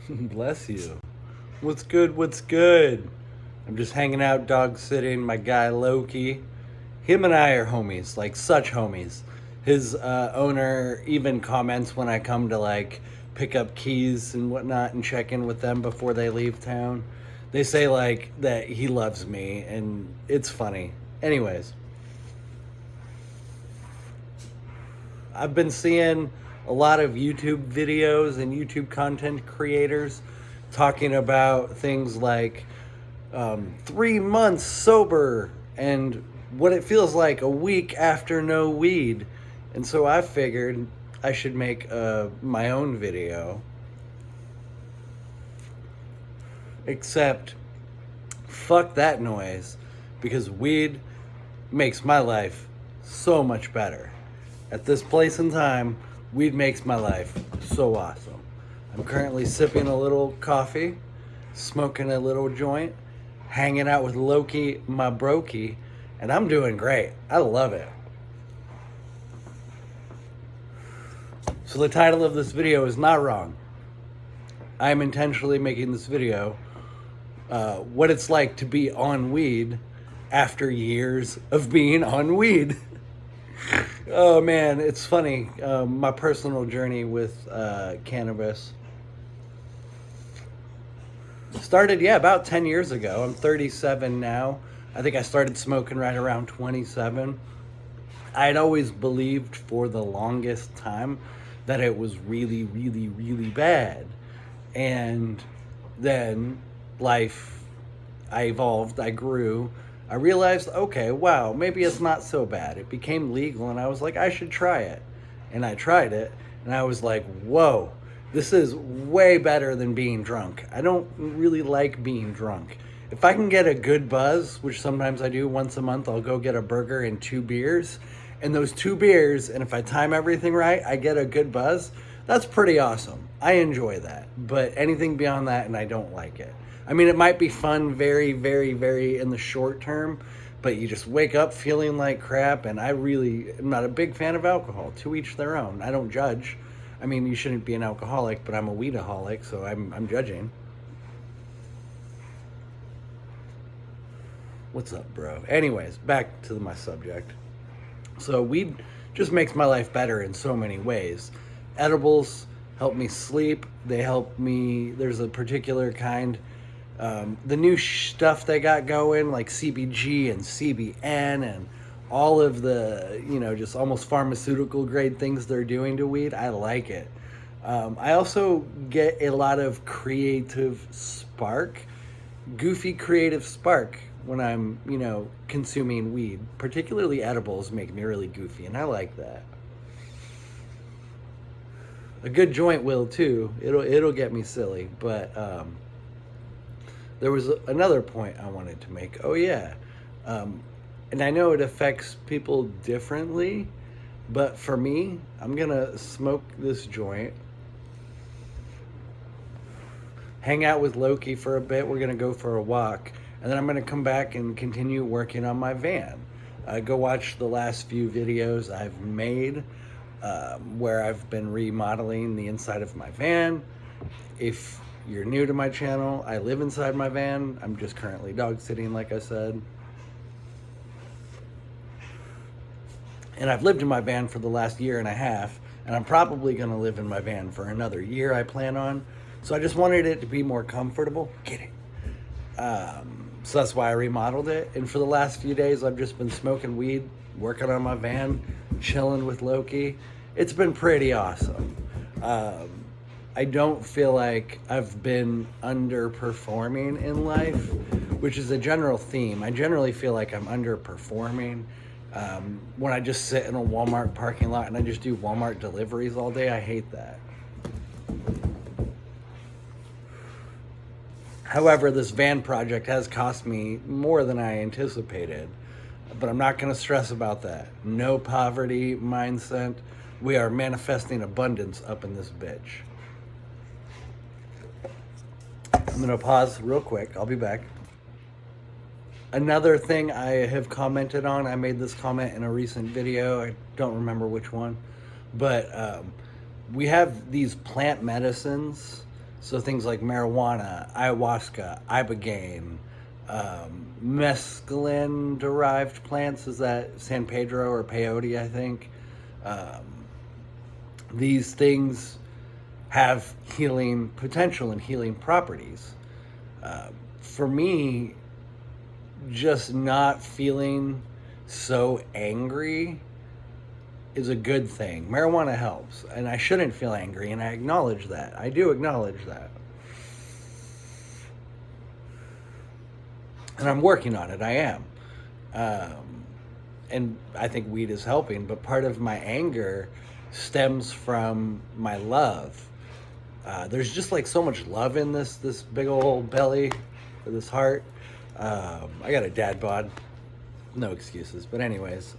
Bless you. What's good? What's good? I'm just hanging out, dog sitting. My guy Loki. Him and I are homies, like such homies. His owner even comments when I come to like pick up keys and whatnot and check in with them before they leave town. They say like that he loves me, and it's funny. Anyways, I've been seeing a lot of YouTube videos and YouTube content creators talking about things like 3 months sober and what it feels like a week after no weed. And so I figured I should make my own video. Except, fuck that noise, because weed makes my life so much better. At this place in time, weed makes my life so awesome. I'm currently sipping a little coffee, smoking a little joint, hanging out with Loki, my brokey, and I'm doing great. I love it. So the title of this video is not wrong. I'm intentionally making this video what it's like to be on weed after years of being on weed. Oh man, it's funny. My personal journey with cannabis started, about 10 years ago. I'm 37 now. I think I started smoking right around 27. I had always believed for the longest time that it was really, really, really bad. And then I evolved, I grew. I realized, okay, wow, maybe it's not so bad. It became legal, and I was like, I should try it. And I tried it, and I was like, whoa, this is way better than being drunk. I don't really like being drunk. If I can get a good buzz, which sometimes I do once a month, I'll go get a burger and 2 beers. And those 2 beers, and if I time everything right, I get a good buzz. That's pretty awesome. I enjoy that. But anything beyond that, and I don't like it. I mean, it might be fun very, very, very in the short term, but you just wake up feeling like crap, and I really am not a big fan of alcohol. To each their own. I don't judge. I mean, you shouldn't be an alcoholic, but I'm a weedaholic, so I'm judging. What's up, bro? Anyways, back to my subject. So weed just makes my life better in so many ways. Edibles help me sleep. They help me. There's a particular kind. The new stuff they got going, like CBG and CBN and all of the, just almost pharmaceutical grade things they're doing to weed, I like it. I also get a lot of goofy creative spark when I'm, consuming weed. Particularly edibles make me really goofy, and I like that. A good joint will too. It'll get me silly, but there was another point I wanted to make. Oh yeah, and I know it affects people differently, but for me, I'm gonna smoke this joint, hang out with Loki for a bit. We're gonna go for a walk, and then I'm gonna come back and continue working on my van. Go watch the last few videos I've made where I've been remodeling the inside of my van. If you're new to my channel, I live inside my van. I'm just currently dog sitting, like I said. And I've lived in my van for the last year and a half, and I'm probably going to live in my van for another year, I plan on. So I just wanted it to be more comfortable. Get it? So that's why I remodeled it. And for the last few days, I've just been smoking weed, working on my van, chilling with Loki. It's been pretty awesome. I don't feel like I've been underperforming in life, which is a general theme. I generally feel like I'm underperforming. When I just sit in a Walmart parking lot and I just do Walmart deliveries all day, I hate that. However, this van project has cost me more than I anticipated, but I'm not going to stress about that. No poverty mindset. We are manifesting abundance up in this bitch. I'm going to pause real quick. I'll be back. Another thing I have commented on, I made this comment in a recent video. I don't remember which one. But we have these plant medicines So things like marijuana, ayahuasca, ibogaine, mescaline derived plants, is that San Pedro or peyote, I think. Um, these things have healing potential and healing properties. For me, just not feeling so angry is a good thing. Marijuana helps, and I shouldn't feel angry, and I acknowledge that. I do acknowledge that. And I'm working on it. I am. And I think weed is helping, but part of my anger stems from my love. There's just like so much love in this big old belly, or this heart. I got a dad bod, no excuses. But anyways,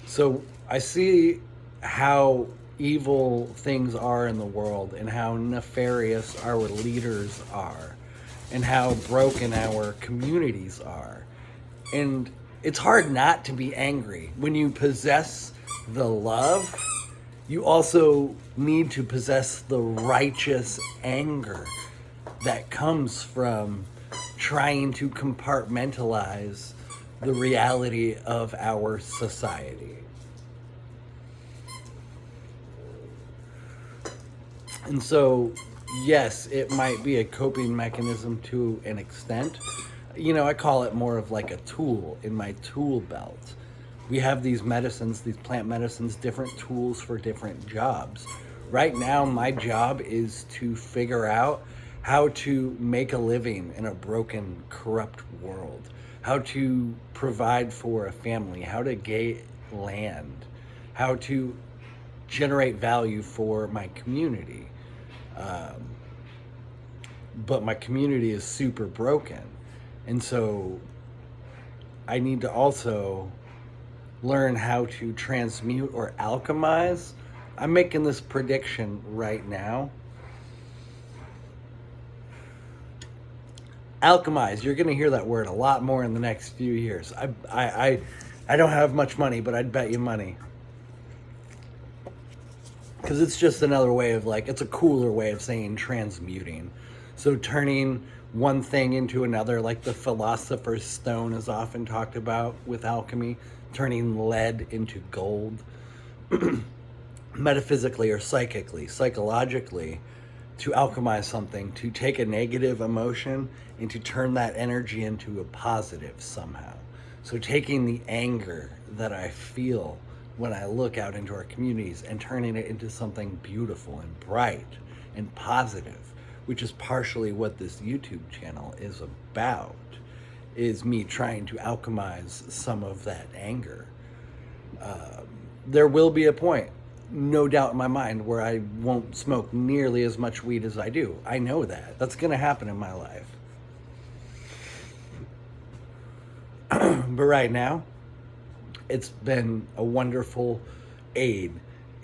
so I see how evil things are in the world and how nefarious our leaders are and how broken our communities are. And it's hard not to be angry. When you possess the love, you also need to possess the righteous anger that comes from trying to compartmentalize the reality of our society. And so, yes, it might be a coping mechanism to an extent. You know, I call it more of like a tool in my tool belt. We have these medicines, these plant medicines, different tools for different jobs. Right now, my job is to figure out how to make a living in a broken, corrupt world, how to provide for a family, how to get land, how to generate value for my community. But my community is super broken. And so I need to also learn how to transmute or alchemize. I'm making this prediction right now. Alchemize, you're going to hear that word a lot more in the next few years. I don't have much money, but I'd bet you money. Because it's just another way of like, it's a cooler way of saying transmuting. So turning one thing into another, like the philosopher's stone is often talked about with alchemy, turning lead into gold. Metaphysically or psychically, psychologically, to alchemize something, to take a negative emotion and to turn that energy into a positive somehow. So taking the anger that I feel when I look out into our communities and turning it into something beautiful and bright and positive, which is partially what this YouTube channel is about, is me trying to alchemize some of that anger. There will be a point, no doubt in my mind, where I won't smoke nearly as much weed as I do. I know that. That's going to happen in my life. But right now, it's been a wonderful aid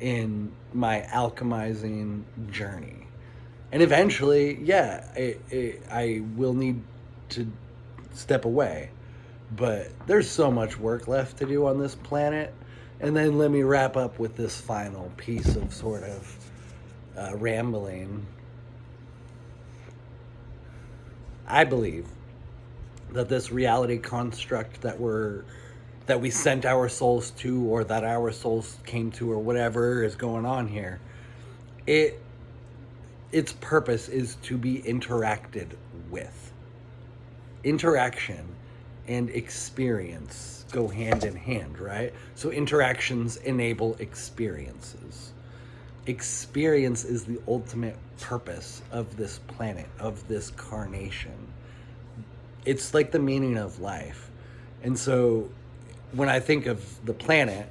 in my alchemizing journey. And eventually, yeah, I will need to step away. But there's so much work left to do on this planet. And then let me wrap up with this final piece of sort of rambling. I believe that this reality construct that we sent our souls to, or that our souls came to, or whatever is going on here, its purpose is to be interacted with. Interaction and experience go hand in hand, right? So interactions enable experiences. Experience is the ultimate purpose of this planet, of this carnation. It's like the meaning of life. And so when I think of the planet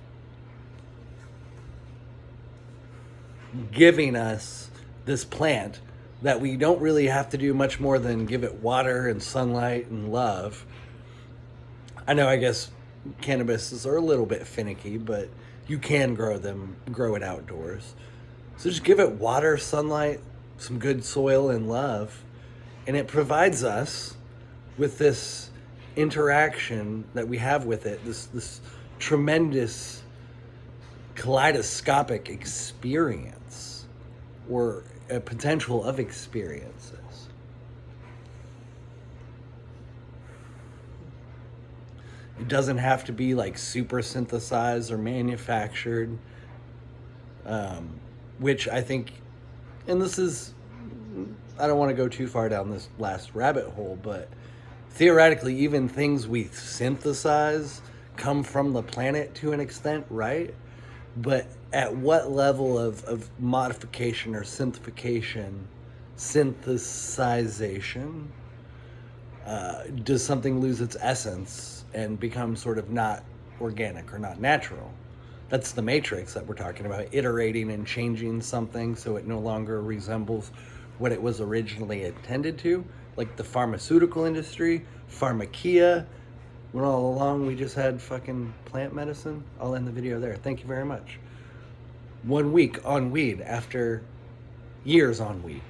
giving us this plant that we don't really have to do much more than give it water and sunlight and love. I know, I guess cannabises are a little bit finicky, but you can grow it outdoors. So just give it water, sunlight, some good soil and love, and it provides us with this interaction that we have with it, this tremendous kaleidoscopic experience, or a potential of experiences. It doesn't have to be like super synthesized or manufactured, which I think, and this is, I don't want to go too far down this last rabbit hole, but theoretically, even things we synthesize come from the planet to an extent, right? But at what level of modification or synthesization, does something lose its essence and become sort of not organic or not natural? That's the matrix that we're talking about, iterating and changing something so it no longer resembles what it was originally intended to, like the pharmaceutical industry, pharmakia. When all along we just had fucking plant medicine. I'll end the video there. Thank you very much. 1 week on weed after years on weed.